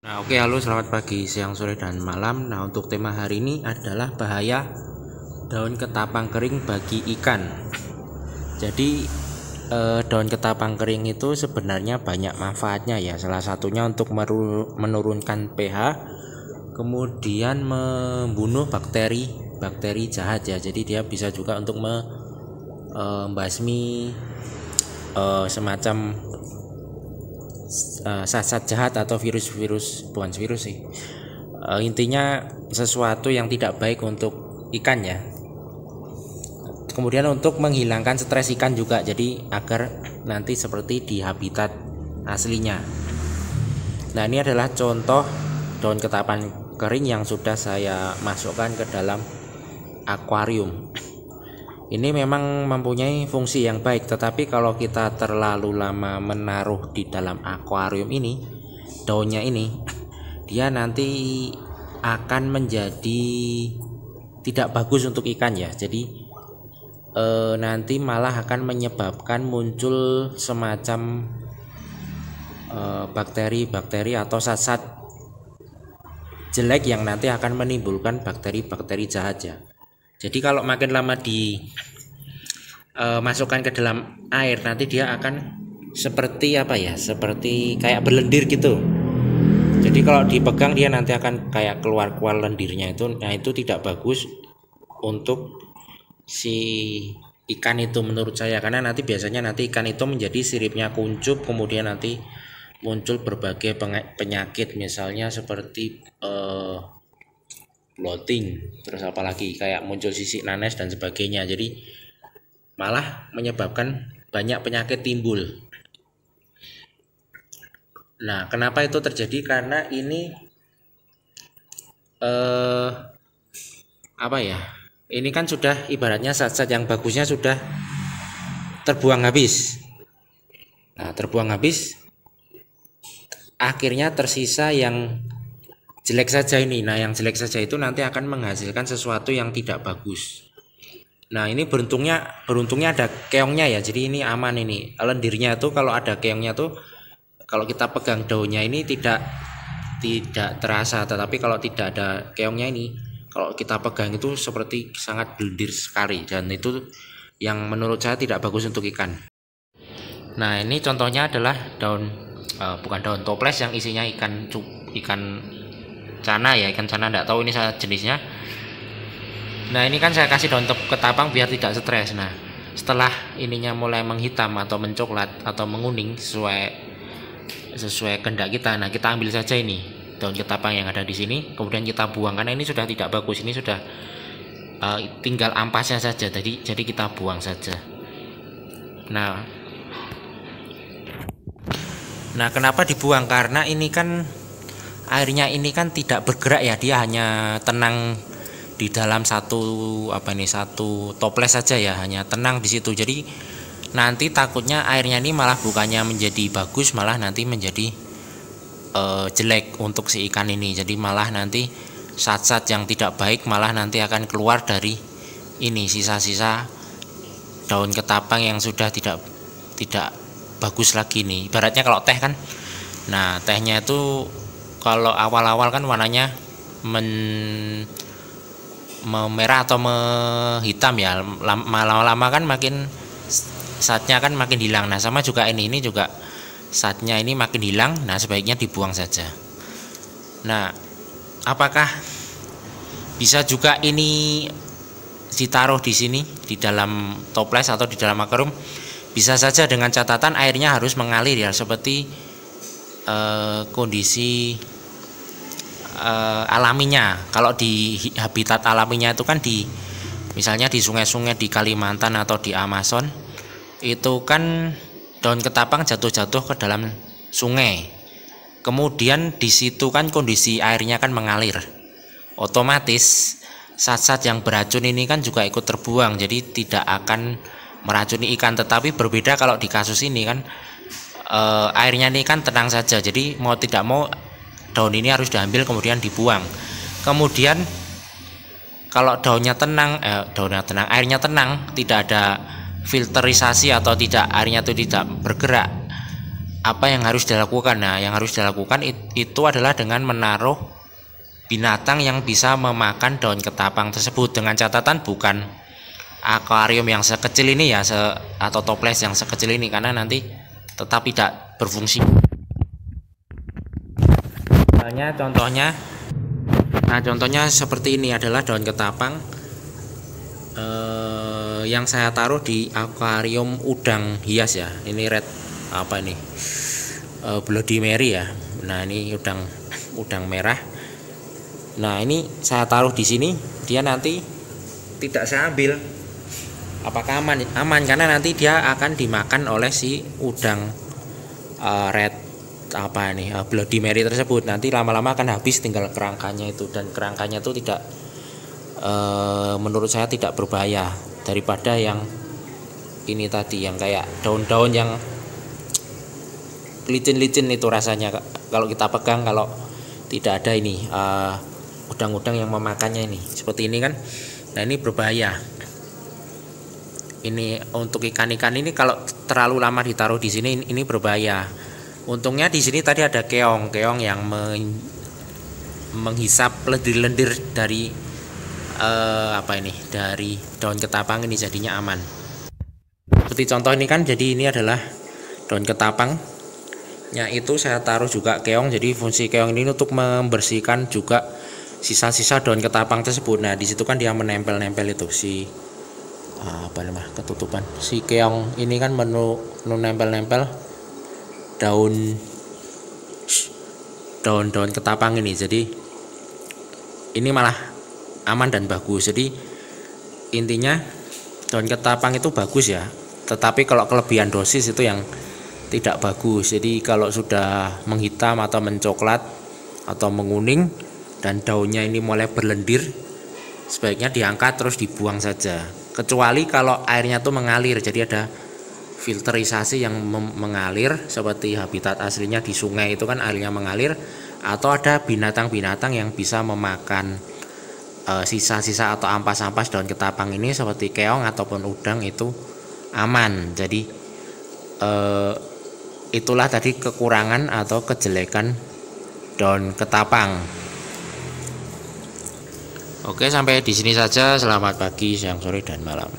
Nah, oke, halo, selamat pagi, siang, sore, dan malam. Nah, untuk tema hari ini adalah bahaya daun ketapang kering bagi ikan. Jadi, daun ketapang kering itu sebenarnya banyak manfaatnya ya. Salah satunya untuk menurunkan pH, kemudian membunuh bakteri jahat ya. Jadi dia bisa juga untuk membasmi semacam zat-zat jahat atau virus-virus, bukan virus sih, intinya sesuatu yang tidak baik untuk ikan ya. Kemudian untuk menghilangkan stres ikan juga, jadi agar nanti seperti di habitat aslinya. Nah, ini adalah contoh daun ketapang kering yang sudah saya masukkan ke dalam akuarium. Ini memang mempunyai fungsi yang baik, tetapi kalau kita terlalu lama menaruh di dalam akuarium ini, daunnya ini, dia nanti akan menjadi tidak bagus untuk ikan ya. Jadi nanti malah akan menyebabkan muncul semacam bakteri-bakteri atau zat-zat jelek yang nanti akan menimbulkan bakteri-bakteri jahat ya. Jadi kalau makin lama masukkan ke dalam air, nanti dia akan seperti apa ya? Seperti kayak berlendir gitu. Jadi kalau dipegang dia nanti akan kayak keluar-keluar lendirnya itu. Nah, itu tidak bagus untuk si ikan itu menurut saya, karena nanti biasanya nanti ikan itu menjadi siripnya kuncup, kemudian nanti muncul berbagai penyakit, misalnya seperti bloating, terus apalagi kayak muncul sisik nanas dan sebagainya. Jadi malah menyebabkan banyak penyakit timbul. Nah, kenapa itu terjadi? Karena ini apa ya? Ini kan sudah ibaratnya zat-zat yang bagusnya sudah terbuang habis. Nah, terbuang habis, akhirnya tersisa yang jelek saja ini. Nah, yang jelek saja itu nanti akan menghasilkan sesuatu yang tidak bagus. Nah, ini beruntungnya ada keongnya ya. Jadi ini aman ini. Lendirnya itu kalau ada keongnya tuh, kalau kita pegang daunnya ini tidak terasa, tetapi kalau tidak ada keongnya ini, kalau kita pegang itu seperti sangat berlendir sekali, dan itu yang menurut saya tidak bagus untuk ikan. Nah, ini contohnya adalah bukan daun toples yang isinya ikan cana ya, ikan cana, enggak tahu ini saya jenisnya. Nah, ini kan saya kasih daun ketapang biar tidak stres. Nah, setelah ininya mulai menghitam atau mencoklat atau menguning sesuai kehendak kita, nah kita ambil saja ini daun ketapang yang ada di sini, kemudian kita buang karena ini sudah tidak bagus, ini sudah tinggal ampasnya saja, jadi kita buang saja. Nah, kenapa dibuang? Karena ini kan airnya ini kan tidak bergerak ya, dia hanya tenang di dalam satu toples saja ya, hanya tenang di situ. Jadi nanti takutnya airnya ini malah bukannya menjadi bagus, malah nanti menjadi jelek untuk si ikan ini. Jadi malah nanti zat-zat yang tidak baik malah nanti akan keluar dari ini, sisa-sisa daun ketapang yang sudah tidak bagus lagi nih. Ibaratnya kalau teh kan, nah tehnya itu kalau awal-awal kan warnanya merah atau hitam ya, lama-lama kan makin zatnya kan makin hilang. Nah, sama juga ini juga zatnya ini makin hilang. Nah, sebaiknya dibuang saja. Nah, apakah bisa juga ini ditaruh di sini di dalam toples atau di dalam akuarium? Bisa saja, dengan catatan airnya harus mengalir ya, seperti kondisi alaminya. Kalau di habitat alaminya itu kan misalnya di sungai-sungai di Kalimantan atau di Amazon, itu kan daun ketapang jatuh-jatuh ke dalam sungai. Kemudian di situ kan kondisi airnya kan mengalir. Otomatis zat-zat yang beracun ini kan juga ikut terbuang, jadi tidak akan meracuni ikan. Tetapi berbeda kalau di kasus ini kan airnya ini kan tenang saja, jadi mau tidak mau daun ini harus diambil kemudian dibuang. Kemudian kalau airnya tenang, tidak ada filterisasi atau airnya itu tidak bergerak, apa yang harus dilakukan? Nah, yang harus dilakukan itu adalah dengan menaruh binatang yang bisa memakan daun ketapang tersebut, dengan catatan bukan akuarium yang sekecil ini ya, atau toples yang sekecil ini, karena nanti tetap tidak berfungsi. Contohnya seperti ini adalah daun ketapang yang saya taruh di akuarium udang hias ya. Ini red apa ini, Bloody Mary ya. Nah, ini udang merah. Nah, ini saya taruh di sini, dia nanti tidak saya ambil. Apakah aman? Aman, karena nanti dia akan dimakan oleh si udang red apa ini, Bloody Mary tersebut. Nanti lama-lama akan habis, tinggal kerangkanya itu, dan kerangkanya itu tidak menurut saya tidak berbahaya daripada yang ini tadi, yang kayak daun-daun yang licin-licin itu rasanya kalau kita pegang, kalau tidak ada ini udang-udang yang memakannya ini seperti ini kan. Nah, ini berbahaya. Ini untuk ikan-ikan ini kalau terlalu lama ditaruh di sini ini berbahaya. Untungnya di sini tadi ada keong yang menghisap lendir-lendir dari dari daun ketapang ini, jadinya aman. Seperti contoh ini kan, jadi ini adalah daun ketapang. Ya, itu saya taruh juga keong. Jadi fungsi keong ini untuk membersihkan juga sisa-sisa daun ketapang tersebut. Nah, di situ kan dia menempel-nempel itu si ketutupan. Si keong ini kan menempel-nempel daun ketapang ini. Jadi ini malah aman dan bagus. Jadi intinya daun ketapang itu bagus ya, tetapi kalau kelebihan dosis itu yang tidak bagus. Jadi kalau sudah menghitam atau mencoklat atau menguning dan daunnya ini mulai berlendir, sebaiknya diangkat terus dibuang saja. Kecuali kalau airnya tuh mengalir, jadi ada filterisasi yang mengalir seperti habitat aslinya di sungai itu kan airnya mengalir, atau ada binatang-binatang yang bisa memakan sisa-sisa atau ampas-ampas daun ketapang ini seperti keong ataupun udang, itu aman. Jadi itulah tadi kekurangan atau kejelekan daun ketapang. Oke, sampai di sini saja. Selamat pagi, siang, sore, dan malam.